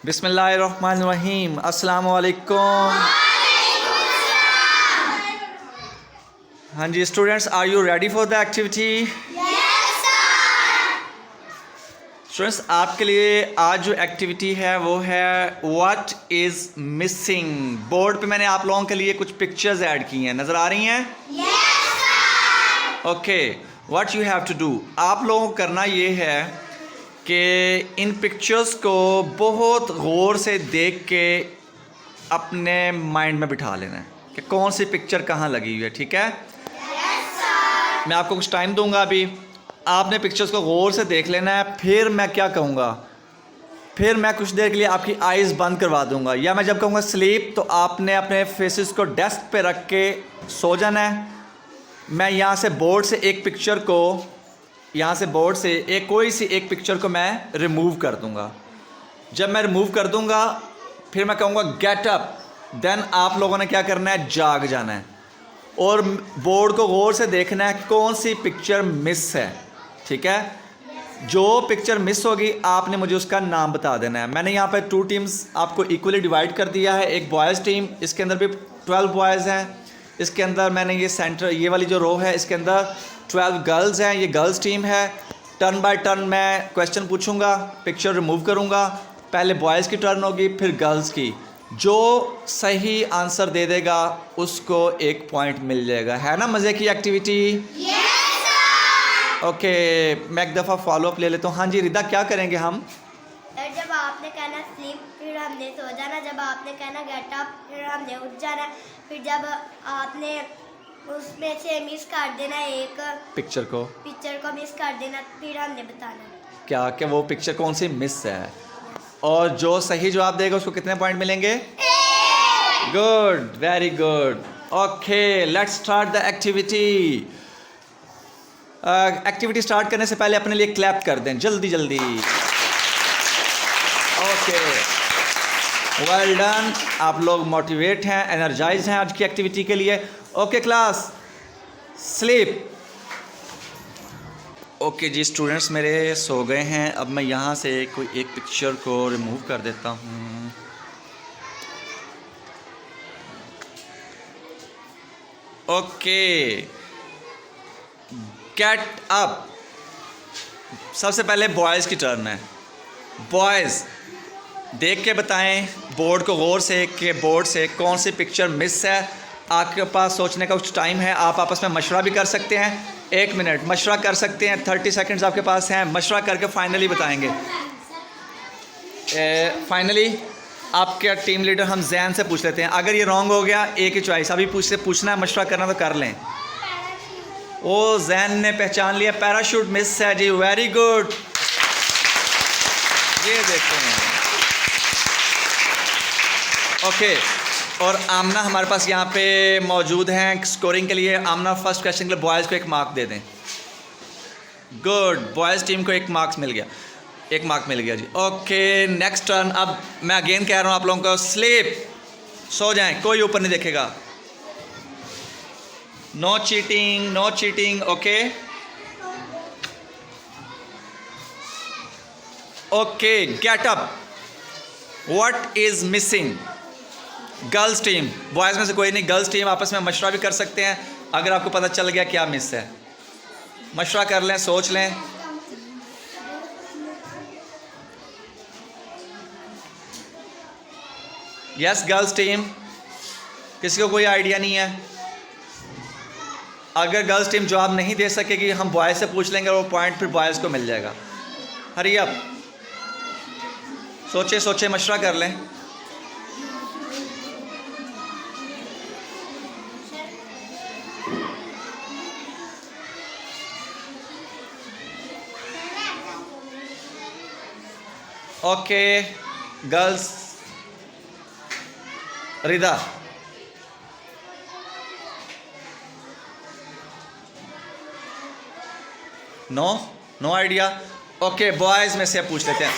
बिस्मिल्लाहिर्रहमानिर्रहीम। अस्सलामु अलैकुम। हाँ जी students, are you ready for the activity? Students, आपके लिए आज जो एक्टिविटी है वो है व्हाट इज़ मिसिंग। बोर्ड पे मैंने आप लोगों के लिए कुछ पिक्चर्स ऐड की हैं, नज़र आ रही हैं? Okay, what you have to do, आप लोगों को करना ये है कि इन पिक्चर्स को बहुत गौर से देख के अपने माइंड में बिठा लेना है कि कौन सी पिक्चर कहाँ लगी हुई है। ठीक है? मैं आपको कुछ टाइम दूंगा अभी, आपने पिक्चर्स को गौर से देख लेना है। फिर मैं क्या कहूँगा, फिर मैं कुछ देर के लिए आपकी आइज़ बंद करवा दूंगा, या मैं जब कहूँगा स्लीप तो आपने अपने फेसेस को डेस्क पे रख के सो जाना है। मैं यहाँ से बोर्ड से एक पिक्चर को, यहाँ से बोर्ड से एक कोई सी एक पिक्चर को मैं रिमूव कर दूँगा। जब मैं रिमूव कर दूँगा फिर मैं कहूँगा गेट अप, देन आप लोगों ने क्या करना है, जाग जाना है और बोर्ड को गौर से देखना है कौन सी पिक्चर मिस है। ठीक है? जो पिक्चर मिस होगी आपने मुझे उसका नाम बता देना है। मैंने यहाँ पर 2 टीम्स आपको इक्वली डिवाइड कर दिया है। एक बॉयज़ टीम, इसके अंदर भी 12 बॉयज़ हैं। इसके अंदर मैंने ये सेंटर, ये वाली जो रो है, इसके अंदर 12 गर्ल्स हैं, ये गर्ल्स टीम है। टर्न बाय टर्न मैं क्वेश्चन पूछूंगा, पिक्चर रिमूव करूंगा। पहले बॉयज़ की टर्न होगी, फिर गर्ल्स की। जो सही आंसर दे देगा उसको 1 पॉइंट मिल जाएगा। है ना मज़े की एक्टिविटी? ओके, मैं एक दफ़ा फॉलोअप ले लेता हूँ। हाँ जी रिदा, क्या करेंगे हम? जब आपने कहना स्लीप फिर हमने सो जाना, जब आपने कहना गेट अप फिर हमने उठ जाना, फिर जब आपने उसमें से मिस कर देना एक पिक्चर को मिस कर देना, फिर हमने बताना क्या क्या वो पिक्चर कौन सी मिस है, और जो सही जवाब देगा उसको कितने पॉइंट मिलेंगे? Good, very good. Okay, let's start the activity. Activity start करने से पहले अपने लिए क्लैप कर दें जल्दी जल्दी। Okay, well done. आप लोग मोटिवेट हैं, एनर्जाइज हैं आज की एक्टिविटी के लिए। Okay class, sleep. ओके जी स्टूडेंट्स मेरे सो गए हैं। अब मैं यहाँ से कोई एक पिक्चर को रिमूव कर देता हूँ। Okay, get up. सबसे पहले बॉयज़ की टर्न है। बॉयज़ देख के बताएं बोर्ड को गौर से कि बोर्ड से कौन सी पिक्चर मिस है। आपके पास सोचने का कुछ टाइम है, आप आपस में मशवरा भी कर सकते हैं। 1 मिनट मशवरा कर सकते हैं, 30 सेकंड्स आपके पास हैं। मशवरा करके फाइनली बताएंगे। फाइनली आपके टीम लीडर हम जैन से पूछ लेते हैं। अगर ये रॉन्ग हो गया, एक ही चॉइस, अभी पूछना है, मशवरा करना तो कर लें। ओ जैन ने पहचान लिया, पैराशूट मिस है जी, वेरी गुड। ये देखते हैं। ओके, और आमना हमारे पास यहाँ पे मौजूद हैं स्कोरिंग के लिए। आमना फर्स्ट क्वेश्चन के लिए बॉयज़ को 1 मार्क दे दें। गुड, बॉयज़ टीम को 1 मार्क्स मिल गया, 1 मार्क मिल गया जी। Okay, next turn. अब मैं अगेन कह रहा हूँ आप लोगों को, स्लीप, सो जाएं, कोई ऊपर नहीं देखेगा। No cheating, no cheating. Okay okay, get up. What is missing? Girls team, boys में से कोई नहीं, गर्ल्स टीम आपस में मशवरा भी कर सकते हैं। अगर आपको पता चल गया क्या मिस है, मशवरा कर लें, सोच लें। यस गर्ल्स टीम, किसी को कोई आइडिया नहीं है? अगर गर्ल्स टीम जवाब नहीं दे सकेगी, हम बॉयज़ से पूछ लेंगे, वो पॉइंट फिर बॉयज़ को मिल जाएगा। हरी अप, सोचे सोचे मशवरा कर लें। Okay girls, Rida, no idea. Okay, boys में से पूछ लेते हैं।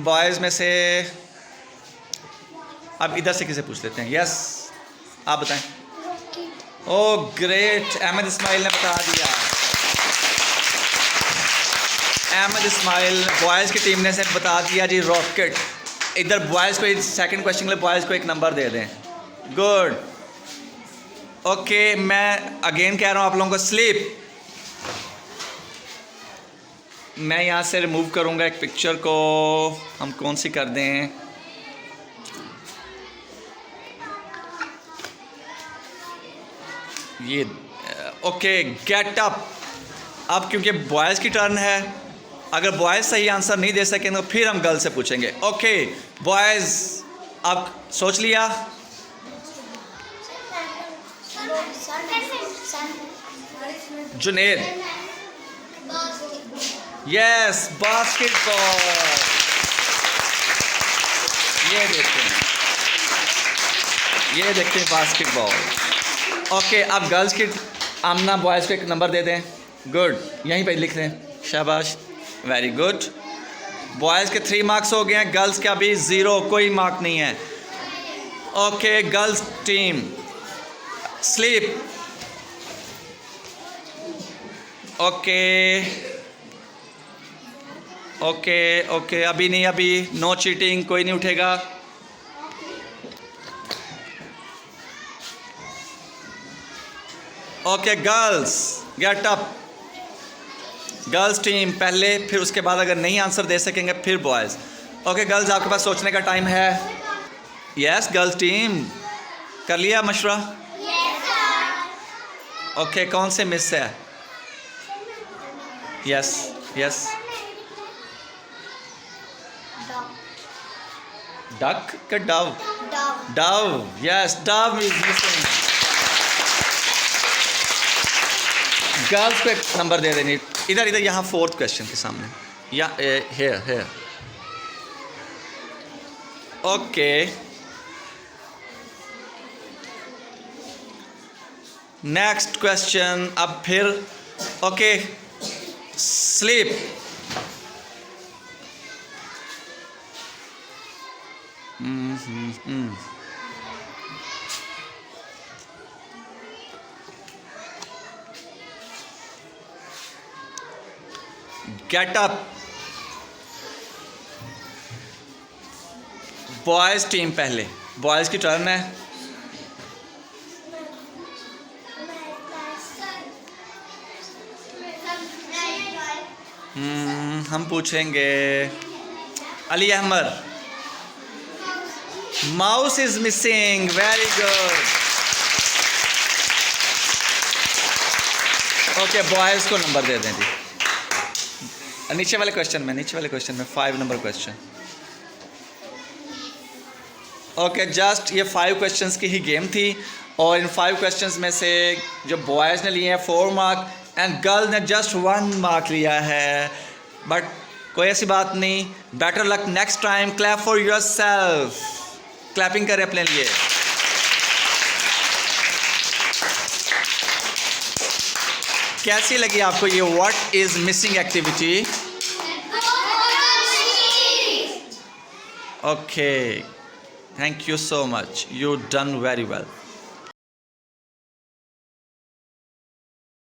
बॉयज़ में से अब इधर से किसे पूछ लेते हैं? यस, आप बताएं। ओह ग्रेट, अहमद इस्माइल ने बता दिया। अहमद इस्माइल बॉयज़ की टीम ने से बता दिया जी रॉकेट। इधर बॉयज़ को सेकंड क्वेश्चन के लिए बॉयज़ को एक नंबर दे दें। गुड। ओके, मैं अगेन कह रहा हूँ आप लोगों को स्लीप। मैं यहाँ से रिमूव करूँगा एक पिक्चर को, हम कौन सी कर दें? ये ओके, गेट अप। अब क्योंकि बॉयज़ की टर्न है, अगर बॉयज़ सही आंसर नहीं दे सकें तो फिर हम गर्ल से पूछेंगे। ओके बॉयज़, अब सोच लिया? Junaid, yes, basketball. ये देखते हैं बास्केटबॉल। ओके, अब गर्ल्स की आमना बॉयज़ को एक नंबर दे दें। गुड, यहीं पे लिख दें। शाबाश, वेरी गुड। बॉयज़ के 3 मार्क्स हो गए हैं, गर्ल्स के अभी 0, कोई मार्क नहीं है। Okay girls team, sleep. Okay, अभी नहीं, अभी नो चीटिंग, कोई नहीं उठेगा। Okay girls, get up. Girls team पहले, फिर उसके बाद अगर नहीं आंसर दे सकेंगे फिर बॉयज़। ओके गर्ल्स, आपके पास सोचने का टाइम है। यस गर्ल्स टीम, कर लिया मशवरा? ओके, कौन से मिस है? यस डक का Dove? Dove, yes, Dove is missing. Girls को एक नंबर दे देनी। इधर यहाँ 4th क्वेश्चन के सामने, या हेयर। Okay, next question. अब फिर okay, sleep. Get up. Boys team पहले, बॉयज़ की टर्न है। हम पूछेंगे Ali Ahmad. Mouse is missing, very good. Okay boys को नंबर दे दें जी। नीचे वाले क्वेश्चन में 5 नंबर क्वेश्चन। ओके, जस्ट ये 5 क्वेश्चंस की ही गेम थी, और इन 5 क्वेश्चंस में से जो बॉयज़ ने लिए हैं 4 मार्क एंड गर्ल ने जस्ट 1 मार्क लिया है। बट कोई ऐसी बात नहीं, better luck next time. Clap for your self, clapping करें अपने लिए। कैसी लगी आपको ये what is missing activity? Okay, thank you so much, you done very well.